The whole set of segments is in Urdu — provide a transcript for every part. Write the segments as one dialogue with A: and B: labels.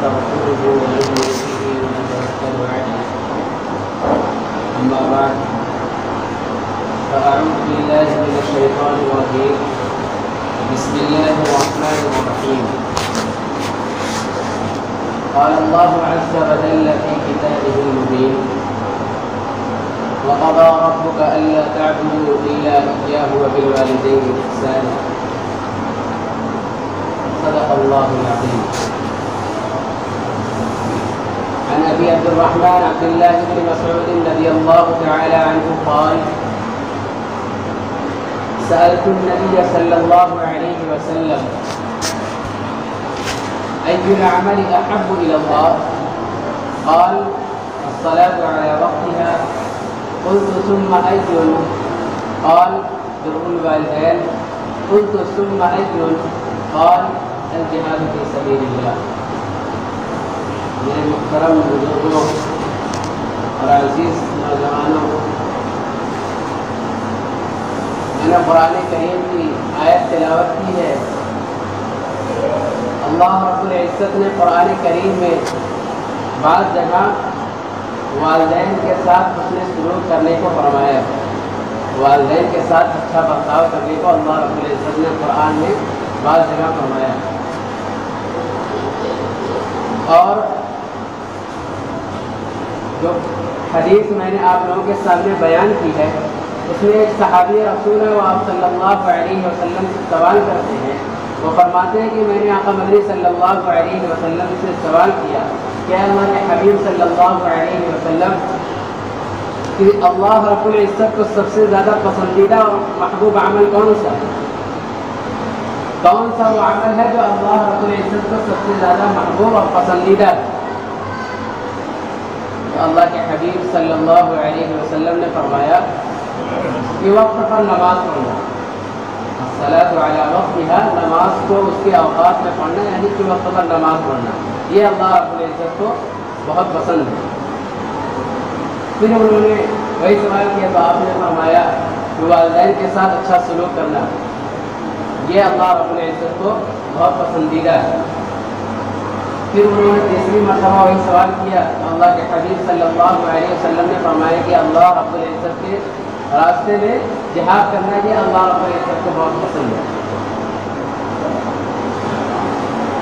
A: ونستغفره ونؤمن به ونتوكل عليه. أما بعد فأعوذ بالله من الشيطان الرجيم. بسم الله الرحمن الرحيم. قال الله عز وجل في كتابه المبين: وقضى ربك ألا تعبدوا إلا إياه وبالوالدين إحسانا. صدق الله العظيم. عن أبي عبد الرحمن عبد الله بن مسعود رضي الله تعالى عنه قال: سألت النبي صلى الله عليه وسلم: أي العمل أحب إلى الله؟ قال: الصلاة على وقتها. قلت: ثم أي؟ قال: بر الوالدين. قلت: ثم أي؟ قال: الجهاد في سبيل الله. میرے محترم بزرگوں اور عزیز نوجوانوں، میں نے قرآن کریم کی آیت تلاوت کی ہے۔ اللہ رب العزت نے قرآن کریم میں بعض جگہ والدین کے ساتھ حسن سلوک کرنے کو فرمایا ہے۔ والدین کے ساتھ اچھا برتاؤ کرنے کو اللہ رب العزت نے قرآن میں بعض جگہ فرمایا ہے۔ اور جو حدیث میں نے آپ لوگوں کے سامنے بیان کی ہے، اس میں ایک صحابی رسول ہے، وہ آپ صلی اللہ علیہ وسلم سے سوال کرتے ہیں۔ وہ فرماتے ہیں کہ میں نے آقا مدنی صلی اللہ علیہ وسلم سے سوال کیا کہ اللہ کے حبیب صلی اللہ علیہ وسلم کہ اللہ رب العزت کو سب سے زیادہ پسندیدہ اور محبوب عمل کون سا ہے؟ کون سا وہ عمل ہے جو اللہ رب العزت کو سب سے زیادہ محبوب اور پسندیدہ ہے؟ تو اللہ کے حبیب صلی اللہ علیہ وسلم نے فرمایا کہ وقت پر نماز پڑھنا، الصلاۃ علی وقتھا، نماز کو اس کے اوقات میں پڑھنا، یعنی کہ وقت پر نماز پڑھنا، یہ اللہ رب العزت کو بہت پسند ہے۔ پھر انہوں نے وہی سوال کیا تو آپ نے فرمایا کہ والدین کے ساتھ اچھا سلوک کرنا، یہ اللہ رب العزت کو بہت پسندیدہ ہے۔ پھر انہوں نے تیسری مرتبہ وہی سوال کیا تو اللہ کے حبیب صلی اللہ علیہ وسلم نے فرمایا کہ اللہ رب العزت کے راستے میں جہاد کرنا، یہ اللہ رب العزت کو بہت پسند ہے۔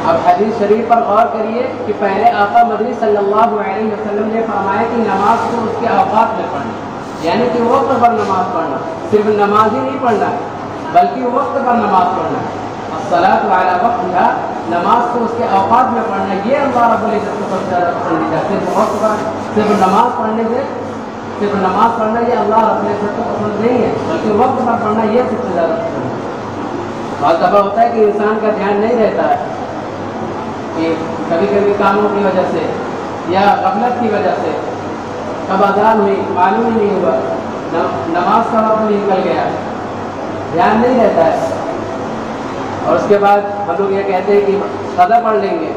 A: اب حدیث شریف پر غور کریے کہ پہلے آقا مدنی صلی اللہ علیہ وسلم نے فرمایا کہ نماز کو اس کے اوقات میں پڑھنا، یعنی کہ وقت پر نماز پڑھنا، صرف نماز ہی نہیں پڑھنا بلکہ وقت پر نماز پڑھنا، الصلاۃ علی وقتھا، نماز کو اس کے اوقات میں پڑھنا، یہ اللہ رب العزت کو سب سے زیادہ پسندیدہ ہے۔ صرف وقت پر صرف نماز پڑھنے سے صرف نماز پڑھنا یہ اللہ رب العزت کو پسند نہیں ہے، بلکہ وقت پر پڑھنا یہ سب سے زیادہ پسند ہے۔ بعض دفعہ ہوتا ہے کہ انسان کا دھیان نہیں رہتا ہے کہ کبھی کبھی کاموں کی وجہ سے یا غفلت کی وجہ سے کب اذان ہوئی معلوم ہی نہیں ہوا، نماز کا وقت نکل گیا، دھیان نہیں رہتا ہے، اور اس کے بعد ہم لوگ یہ کہتے ہیں کہ قضا پڑھ لیں گے۔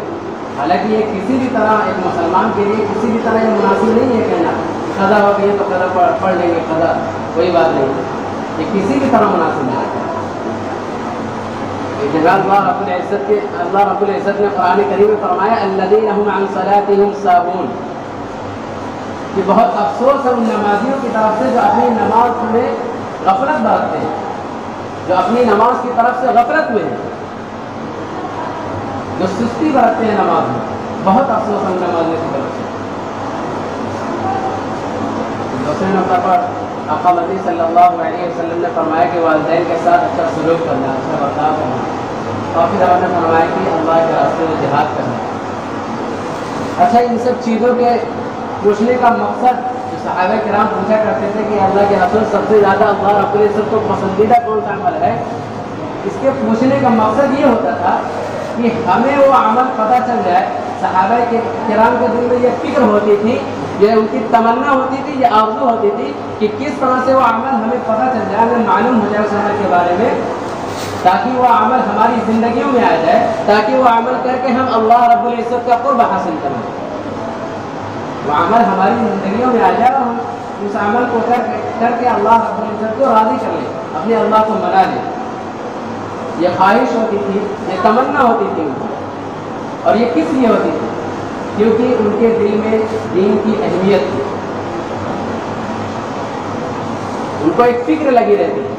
A: حالانکہ یہ کسی بھی طرح ایک مسلمان کے لیے کسی بھی طرح یہ مناسب نہیں ہے کہنا قضا ہو گئی تو قضا پڑھ لیں گے، قضا کوئی بات نہیں، یہ کسی بھی طرح مناسب نہیں ہے۔ اللہ رب العزت نے قرآن کریم میں فرمایا الذین هم عن صلاتهم ساہون، کہ بہت افسوس ہے ان نمازیوں کی طرف سے جو اپنی نماز میں غفلت برتتے ہیں، جو اپنی نماز کی طرف سے غفلت میں ہیں، جو سستی برتتے ہیں نماز میں، بہت افسوس ہے ان نمازیوں کی طرف سے۔ دوسرے نمبر پر آقا مدنی صلی اللہ علیہ وسلم نے فرمایا کہ والدین کے ساتھ اچھا سلوک کرنا، اچھا برتاؤ کرنا، اور پھر آپ نے فرمایا کہ اللہ کے راستے میں جہاد کرنا۔ اچھا، ان سب چیزوں کے پوچھنے کا مقصد جو صحابہ کرام پوچھا کرتے تھے کہ اللہ کے رسول سب سے زیادہ اللہ رب العزت کو پسندیدہ کون سا عمل ہے، اس کے پوچھنے کا مقصد یہ ہوتا تھا کہ ہمیں وہ عمل پتہ چل جائے۔ صحابہ کرام کے دل میں یہ فکر ہوتی تھی، یہ ان کی تمنا ہوتی تھی، یہ آرزو ہوتی تھی کہ کس طرح سے وہ عمل ہمیں پتہ چل جائے، ہمیں معلوم ہو جائے اس عمل کے بارے میں، تاکہ وہ عمل ہماری زندگیوں میں آ جائے، تاکہ وہ عمل کر کے ہم اللہ رب العزت کا قرب حاصل کریں، وہ عمل ہماری زندگیوں میں آ جائے اور ہم اس عمل کو کر کے اللہ رب العزت کو راضی کر لیں، اپنے اللہ کو منا لیں۔ یہ خواہش ہوتی تھی، یہ تمنا ہوتی تھی ان کو، اور یہ کس لیے ہوتی تھی؟ کیونکہ ان کے دل میں دین کی اہمیت تھی، ان کو ایک فکر لگی رہتی ہے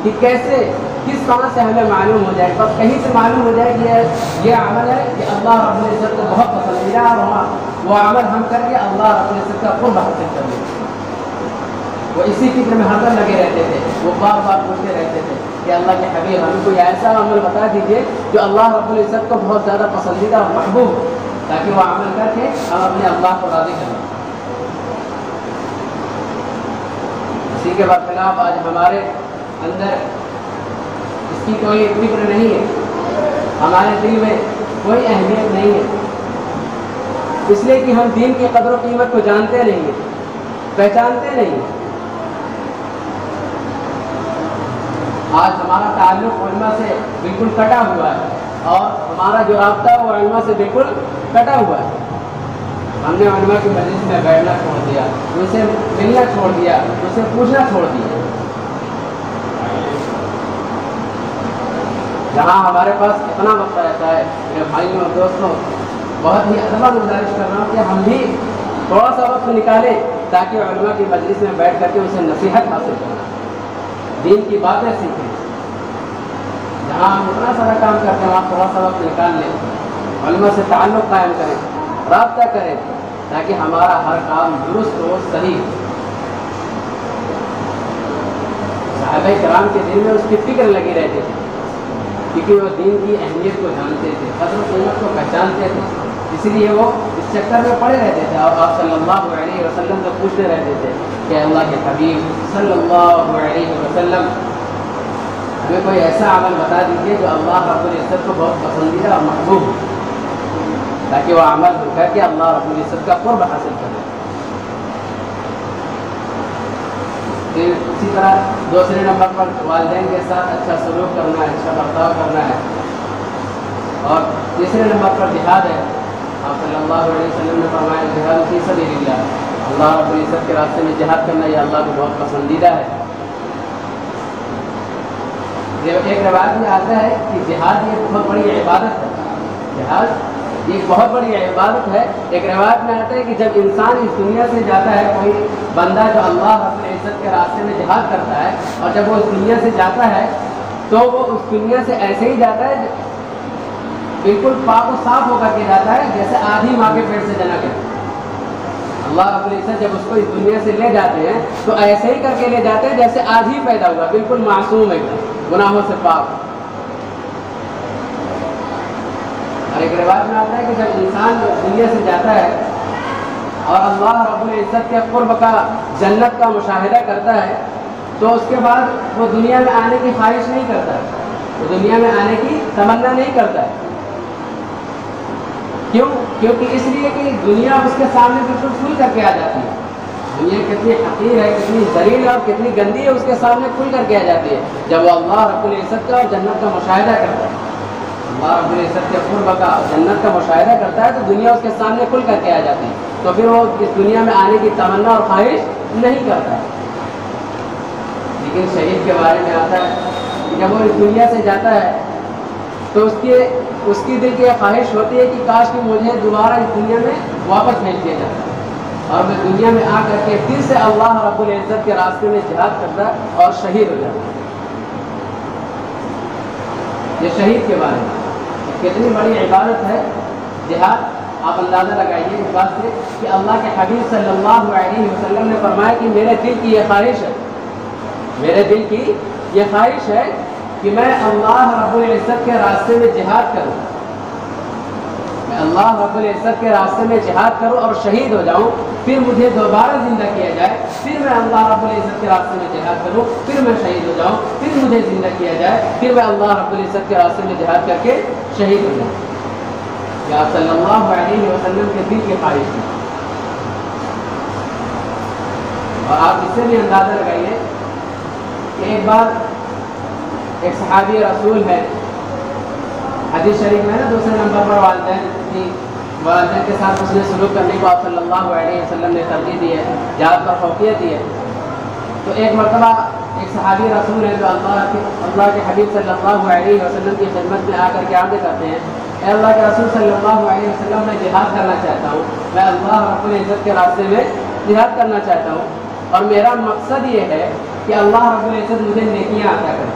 A: کہ کیسے کس طرح سے ہمیں معلوم ہو جائے، بس کہیں سے معلوم ہو جائے کہ یہ عمل ہے کہ اللہ رب العزت کو بہت پسندیدہ ہے، اور وہ عمل ہم کر کے اللہ رب العزت کا قرب حاصل کر لیں۔ وہ اسی فکر میں ہر دم لگے رہتے تھے، وہ بار بار پوچھتے رہتے تھے کہ اللہ کے حبیب ہمیں کوئی ایسا عمل بتا دیجیے جو اللہ رب العزت کو بہت زیادہ پسندیدہ اور محبوب ہو، تاکہ وہ عمل کر کے ہم اپنے اللہ کو راضی کریں۔ اسی کے برخلاف آج ہمارے اندر اس کی کوئی فکر نہیں ہے، ہمارے دل میں کوئی اہمیت نہیں ہے، اس لیے کہ ہم دین کی قدر و قیمت کو جانتے نہیں ہیں، پہچانتے نہیں ہیں۔ آج ہمارا تعلق علماء سے بالکل کٹا ہوا ہے، اور ہمارا جو رابطہ ہے وہ علماء سے بالکل کٹا ہوا ہے۔ ہم نے علماء کی مجلس میں بیٹھنا چھوڑ دیا، ان سے ملنا چھوڑ دیا، ان سے پوچھنا چھوڑ دیا۔ جہاں ہمارے پاس اتنا وقت رہتا ہے، میرے بھائیوں اور دوستوں، بہت ہی ادبا گزارش کر رہا ہوں کہ ہم بھی تھوڑا سا وقت نکالیں تاکہ علماء کی مجلس میں بیٹھ کر کے ان سے نصیحت حاصل کریں، دین کی باتیں سیکھیں۔ جہاں ہم اتنا سارا کام کرتے ہیں وہاں تھوڑا سا وقت نکال لیں، علماء سے تعلق قائم کریں، رابطہ کریں، تاکہ ہمارا ہر کام درست ہو، صحیح ہو۔ صحابہ کرام کے دل میں اس کی فکر لگی رہتی تھی، کیونکہ وہ دین کی اہمیت کو جانتے تھے، قدر و قیمت کو پہچانتے تھے، اس لیے وہ اس چکر میں پڑے رہتے تھے، اور آپ صلی اللہ علیہ وسلم سے پوچھتے رہتے تھے کہ اللہ کے حبیب صلی اللہ علیہ وسلم ہمیں کوئی ایسا عمل بتا دیجیے جو اللہ رب العزت کو بہت پسندیدہ اور محبوب ہو، تاکہ وہ عمل کر کے اللہ رب العزت کا قرب حاصل کرے۔ پھر اسی طرح دوسرے نمبر پر والدین کے ساتھ اچھا سلوک کرنا ہے، اچھا برتاؤ کرنا ہے، اور تیسرے نمبر پر جہاد ہے۔ آپ صلی اللہ علیہ وسلم نے فرمایا جہاد فی سبیل اللہ، اللہ رب العزت کے راستے میں جہاد کرنا یہ اللہ کو بہت پسندیدہ ہے۔ ایک روایت میں آتا ہے کہ جہاد یہ بہت بڑی عبادت ہے، جہاد یہ بہت بڑی عبادت ہے۔ ایک روایت میں آتا ہے کہ جب انسان اس دنیا سے جاتا ہے، کوئی بندہ جو اللہ رب العزت کے راستے میں جہاد کرتا ہے، اور جب وہ اس دنیا سے جاتا ہے تو وہ اس دنیا سے ایسے ہی جاتا ہے، بالکل پاک و صاف ہو کر کے جاتا ہے جیسے آدھی ماں کے پیٹ سے جنا گیا۔ اللہ رب العزت جب اس کو اس دنیا سے لے جاتے ہیں تو ایسے ہی کر کے لے جاتے ہیں جیسے آج ہی پیدا ہوا، بالکل معصوم ہے، گناہوں سے پاک۔ اور ایک روایت میں آتا ہے کہ جب انسان دنیا سے جاتا ہے اور اللہ رب العزت کے قرب کا، جنت کا مشاہدہ کرتا ہے، تو اس کے بعد وہ دنیا میں آنے کی خواہش نہیں کرتا ہے، وہ دنیا میں آنے کی تمنا نہیں کرتا ہے۔ کیوں؟ کیونکہ اس لیے کہ دنیا اس کے سامنے بالکل کھل کر کے آ جاتی ہے۔ دنیا کتنی حقیر ہے، کتنی ذلیل ہے اور کتنی گندی ہے، اس کے سامنے کھل کر کے آ جاتی ہے جب وہ اللہ رب العزت کا اور جنت کا مشاہدہ کرتا ہے۔ اللہ رب العزت کے قرب کا، جنت کا مشاہدہ کرتا ہے تو دنیا اس کے سامنے کھل کر کے آ جاتی ہے، تو پھر وہ اس دنیا میں آنے کی تمنا اور خواہش نہیں کرتا ہے۔ لیکن شہید کے بارے میں آتا ہے کہ جب وہ اس دنیا سے جاتا ہے تو اس کی دل کی خواہش ہوتی ہے کہ کاش کہ مجھے دوبارہ اس دنیا میں واپس بھیج دیا جاتا ہے، اور میں دنیا میں آ کر کے پھر سے اللہ رب العزت کے راستے میں جہاد کرتا ہے اور شہید ہو جاتا ہے۔ یہ شہید کے بارے میں کتنی بڑی عبادت ہے جہاد، آپ اندازہ لگائیے اس بات سے کہ اللہ کے حبیب صلی اللہ علیہ وسلم نے فرمایا کہ میرے دل کی یہ خواہش ہے، میرے دل کی یہ خواہش ہے کہ میں اللہ رب العزت کے راستے میں جہاد کروں، میں اللہ رب العزت کے راستے میں جہاد کروں اور شہید ہو جاؤں، پھر مجھے دوبارہ زندہ کیا جائے، پھر میں اللہ رب العزت کے راستے میں جہاد کروں، پھر میں شہید ہو جاؤں، پھر مجھے زندہ کیا جائے، پھر میں اللہ رب العزت کے راستے میں جہاد کر کے شہید ہو جاؤں۔ یہ آپ صلی اللہ علیہ وسلم کے دل کی خواہش تھی۔ اور آپ اس سے بھی اندازہ لگائیے کہ ایک بار ایک صحابی رسول ہے، حدیث شریف میں نا دوسرے نمبر پر والدین کے ساتھ اس نے سلوک کرنے کو آپ صلی اللہ علیہ وسلم نے ترجیح دی ہے، جہاد پر فوقیت دی ہے۔ تو ایک مرتبہ ایک صحابی رسول ہے جو اللہ کے حبیب صلی اللہ علیہ وسلم کی خدمت میں آ کر کے عرض کرتے ہیں اے اللہ کے رسول صلی اللہ علیہ وسلم میں جہاد کرنا چاہتا ہوں، میں اللہ رب العزت کے راستے میں جہاد کرنا چاہتا ہوں، اور میرا مقصد یہ ہے کہ اللہ رب العزت مجھے نیکیاں عطا کرے،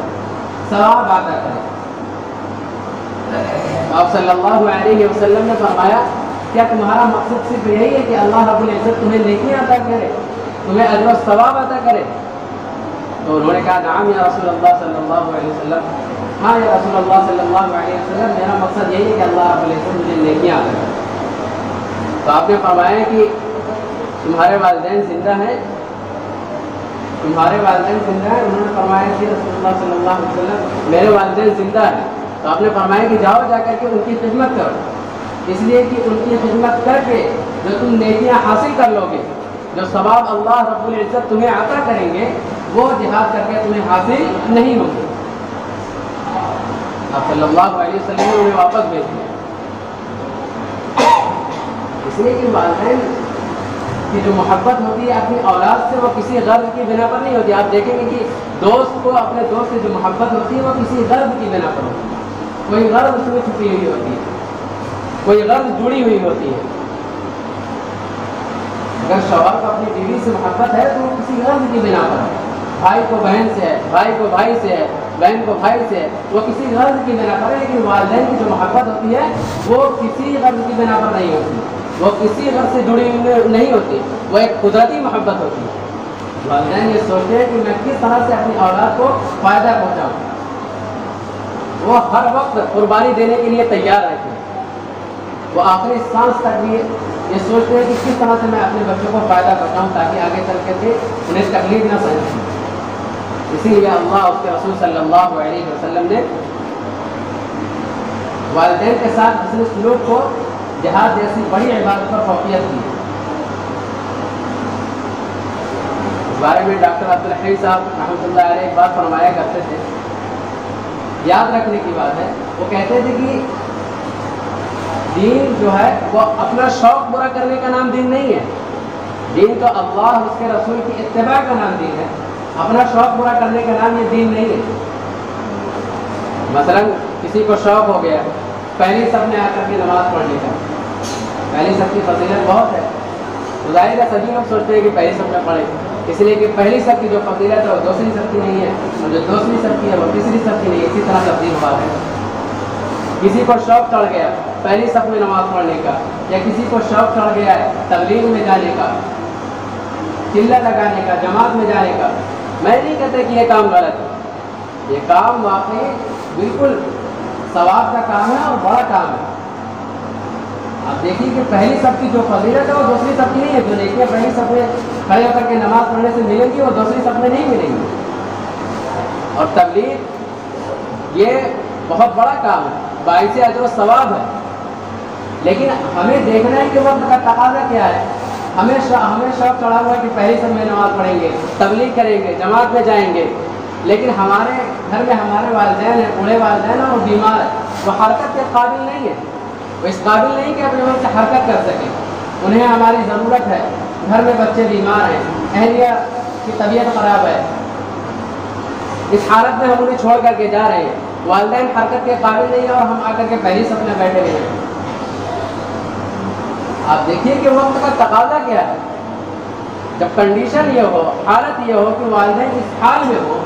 A: ثواب عطا کرے۔ آپ صلی اللہ علیہ وسلم نے فرمایا کیا تمہارا مقصد صرف یہی ہے کہ اللہ رب العزت تمہیں نیکیاں عطا کرے، تمہیں اجر و ثواب عطا کرے؟ تو انہوں نے کہا نعم یا رسول اللہ صلی اللہ علیہ وسلم، ہاں یا رسول اللہ صلی اللہ علیہ وسلم، میرا مقصد یہی ہے کہ اللہ رب العزت مجھے نیکیاں عطا کرے۔ تو آپ نے فرمایا کہ تمہارے والدین زندہ ہیں؟ تمہارے والدین زندہ ہیں؟ انہوں نے فرمایا کہ رسول اللہ صلی اللہ علیہ وسلم میرے والدین زندہ ہیں۔ تو آپ نے فرمایا کہ جاؤ جا کر کے ان کی خدمت کرو، اس لیے کہ ان کی خدمت کر کے جو تم نیکیاں حاصل کر لو گے، جو ثواب اللہ رب العزت تمہیں عطا کریں گے، وہ جہاد کر کے تمہیں حاصل نہیں ہوں گے۔ آپ صلی اللہ علیہ وسلم نے انہیں واپس بھیج دیا، اس لیے کہ والدین کی جو محبت ہوتی ہے اپنی اولاد سے، وہ کسی غرض کی بنا پر نہیں ہوتی۔ آپ دیکھیں گے کہ دوست کو اپنے دوست سے جو محبت ہوتی ہے وہ کسی غرض کی بنا پر ہوتی ہے، کوئی غرض اس میں چھپی ہوئی ہوتی ہے، کوئی غرض جڑی ہوئی ہوتی ہے۔ اگر شوہر کو اپنی بیوی سے محبت ہے تو وہ کسی غرض کی بنا پر ہے، بھائی کو بہن سے ہے، بھائی کو بھائی سے ہے، بہن کو بھائی سے ہے، وہ کسی غرض کی بنا پر ہے۔ لیکن والدین کی جو محبت ہوتی ہے وہ کسی غرض کی بنا پر نہیں ہوتی، وہ کسی غرض سے جڑی ہوئی نہیں ہوتی، وہ ایک قدرتی محبت ہوتی ہے۔ والدین یہ سوچتے ہیں کہ میں کس طرح سے اپنی اولاد کو فائدہ پہنچاؤں، وہ ہر وقت قربانی دینے کے لیے تیار رہتے ہیں، وہ آخری سانس تک بھی یہ سوچتے ہیں کہ کس طرح سے میں اپنے بچوں کو فائدہ پہنچاؤں تاکہ آگے چل کے انہیں تکلیف نہ سہنی۔ اسی لیے اللہ اس کے رسول صلی اللہ علیہ وسلم نے والدین کے ساتھ حسن سلوک کو جہاد جیسی بڑی عبادت پر فوقیت دی۔ اس بارے میں ڈاکٹر عبدالحی صاحب رحمۃ اللہ علیہ ایک بات فرمایا کرتے تھے، یاد رکھنے کی بات ہے، وہ کہتے تھے کہ دین جو ہے وہ اپنا شوق پورا کرنے کا نام دین نہیں ہے، دین تو اللہ اور اس کے رسول کی اتباع کا نام دین ہے، اپنا شوق پورا کرنے کا نام یہ دین نہیں ہے۔ مثلا کسی کو شوق ہو گیا پہلی صف میں آ کر کے نماز پڑھنے کا، پہلی صف کی فضیلت بہت ہے، ظاہر ہے سبھی لوگ سوچتے ہیں کہ پہلی صف میں پڑھیں، اس لیے کہ پہلی صف کی جو فضیلت ہے وہ دوسری صف کی نہیں ہے، اور جو دوسری صف کی ہے وہ تیسری صف کی نہیں ہے، اسی طرح تبدیل ہوا ہے۔ کسی کو شوق چڑھ گیا پہلی صف میں نماز پڑھنے کا، یا کسی کو شوق چڑھ گیا ہے تبلیغ میں جانے کا، چلہ لگانے کا، جماعت میں جانے کا، میں نہیں کہتا کہ یہ کام غلط ہے، یہ کام واقعی بالکل ثواب کا کام ہے اور بڑا کام ہے۔ آپ دیکھیے کہ پہلی صف کی جو فضیلت ہے وہ دوسری صف کی نہیں ہے، جو نیکیاں پہلی صف میں کھڑے ہو کر کے نماز پڑھنے سے ملیں گی وہ دوسری صف میں نہیں ملیں گی۔ اور تبلیغ یہ بہت بڑا کام ہے، باعث اجر و ثواب ہے، لیکن ہمیں دیکھنا ہے کہ وقت کا تقاضا کیا ہے۔ ہمیں شوق چڑھا ہوا ہے کہ پہلی صف میں نماز پڑھیں گے، تبلیغ کریں گے، جماعت میں جائیں گے، لیکن ہمارے گھر میں ہمارے والدین ہیں، بوڑھے والدین ہیں، وہ بیمار ہیں، وہ حرکت کے قابل نہیں ہے، وہ اس قابل نہیں کہ اپنے وقت سے حرکت کر سکیں، انہیں ہماری ضرورت ہے، گھر میں بچے بیمار ہیں، اہلیہ کی طبیعت خراب ہے، اس حالت میں ہم انہیں چھوڑ کر کے جا رہے ہیں، والدین حرکت کے قابل نہیں ہیں اور ہم آ کر کے پہلی صف میں بیٹھے ہوئے ہیں۔ آپ دیکھیے کہ وقت کا تقاضا کیا ہے، جب کنڈیشن یہ ہو، حالت یہ ہو کہ والدین اس حال میں ہو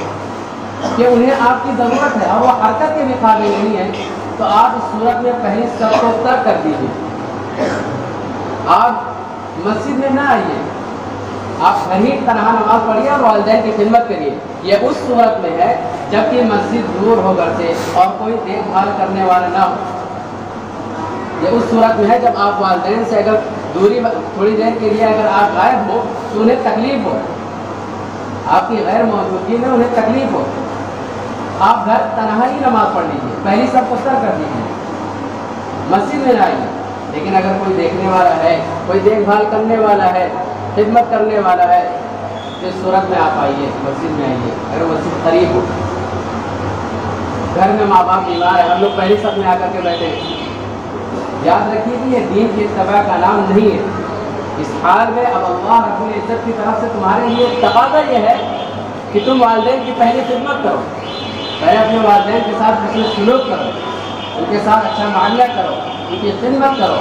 A: کہ انہیں آپ کی ضرورت ہے اور وہ حرکت کے بھی قابل نہیں ہے، تو آپ اس صورت میں پہلی صف کو ترک کر دیجیے، آپ مسجد میں نہ آئیے، آپ گھر ہی تنہا نماز پڑھیے اور والدین کی خدمت کریے۔ یہ اس صورت میں ہے جب کہ مسجد دور ہو گھر سے اور کوئی دیکھ بھال کرنے والا نہ ہو، یہ اس صورت میں ہے جب آپ والدین سے اگر دوری تھوڑی دیر کے لیے اگر آپ غائب ہو تو انہیں تکلیف ہو، آپ کی غیر موجودگی میں انہیں تکلیف ہو، آپ گھر تنہا ہی نماز پڑھ لیجیے، پہلی صف کو ترک کر دیجیے، مسجد میں آئیے۔ لیکن اگر کوئی دیکھنے والا ہے، کوئی دیکھ بھال کرنے والا ہے، خدمت کرنے والا ہے، تو اس صورت میں آپ آئیے، مسجد میں آئیے، اگر مسجد قریب ہو۔ گھر میں ماں باپ بیمار ہے، ہم لوگ پہلی صف میں آ کر کے بیٹھے ہیں، یاد رکھیے کہ یہ دین کی اتباع کا نام نہیں ہے۔ اس حال میں اب اللہ رب العزت کی طرف سے تمہارے لیے تقاضا یہ ہے کہ تم والدین کی پہلی خدمت کرو، پہلے اپنے والدین کے ساتھ حسن سلوک کرو، ان کے ساتھ اچھا معاملہ کرو، ان کی خدمت کرو۔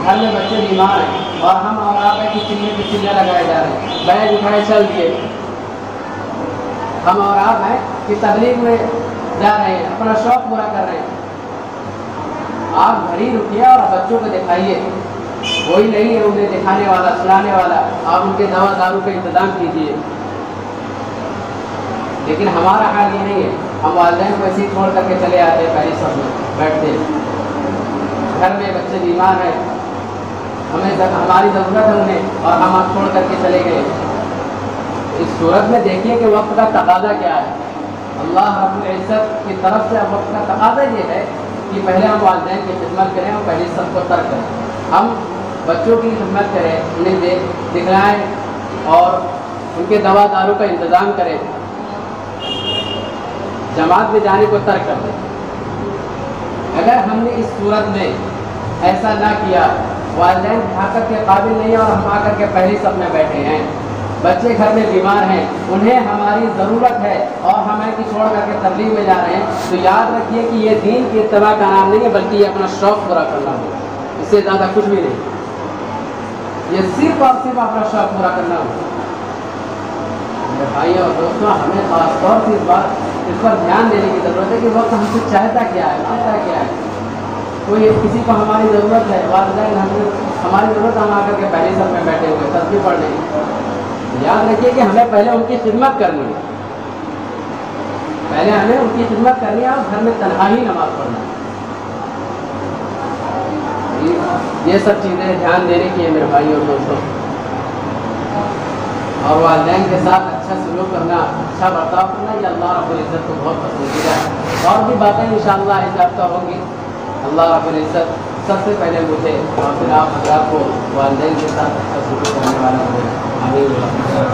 A: گھر میں بچے بیمار ہیں اور ہم اور آپ کی چلے پہ چلے لگائے جا رہے ہیں، بیگ اٹھائے چل دیے۔ ہم اور آپ ہیں کہ تبلیغ میں جا رہے ہیں، اپنا شوق پورا کر رہے ہیں۔ آپ گھر ہی رکیے اور بچوں کو دکھائیے، کوئی نہیں ہے انہیں دکھانے والا سنانے والا، آپ ان کے دوا دارو کا انتظام کیجیے۔ لیکن ہمارا حال یہ نہیں ہے، ہم والدین کو ایسے ہی چھوڑ کر کے چلے آتے ہیں، پہلے سب میں بیٹھتے ہیں۔ گھر میں بچے بیمار ہیں، ہماری ضرورت ہے انہیں، اور ہم آپ چھوڑ کر کے چلے گئے۔ اس صورت میں دیکھیے کہ وقت کا تقاضا کیا ہے۔ اللہ رب العزت کی طرف سے وقت کا تقاضا یہ ہے کہ پہلے ہم والدین کی خدمت کریں اور پہلے سب کو ترک کریں، ہم بچوں کی خدمت کریں، انہیں دکھلائیں اور ان کے دوا دارو کا انتظام کریں، جماعت میں جانے کو ترک کر دیں۔ اگر ہم نے اس صورت میں ایسا نہ کیا، والدین حاقت کے قابل نہیں ہیں اور ہم آ کر کے پہلے سب میں بیٹھے ہیں، بچے گھر میں بیمار ہیں، انہیں ہماری ضرورت ہے اور ہم کہ چھوڑ کر کے تبلیغ میں جا رہے ہیں، تو یاد رکھیے کہ یہ دین کی اتباع کا نام نہیں ہے، بلکہ یہ اپنا شوق پورا کرنا ہو، اس سے زیادہ کچھ بھی نہیں۔ یہ صرف اور صرف اپنا شوق پورا کرنا ہو۔ بھائیوں اور دوستوں، ہمیں خاص طور سے اس پر دھیان دینے کی ضرورت ہے کہ وقت ہم سے چاہتا کیا ہے، مانگتا کیا ہے۔ کوئی کسی کو ہماری ضرورت ہے، والدین ہماری ضرورت، ہم آ کر کے پہلے سب میں بیٹھے ہوئے تصویر پڑھنے کی۔ یاد رکھیے کہ ہمیں پہلے ان کی خدمت کرنی ہے، پہلے ہمیں ان کی خدمت کرنی ہے اور گھر میں تنہا ہی نماز پڑھنا ہے۔ یہ سب چیزیں دھیان دینے کی ہے میرے بھائی اور دوستوں۔ اور والدین کے ساتھ اچھا سلوک کرنا، اچھا برتاؤ کرنا، یہ اللہ رب العزت کو بہت پسندیدہ ہے۔ اور بھی باتیں انشاءاللہ اس ہفتہ ہوگی۔ اللہ رب العزت سب سے پہلے مجھے اور پھر آپ حضرات کو والدین کے ساتھ اچھا سلوک کرنے والا ہو۔ آمین۔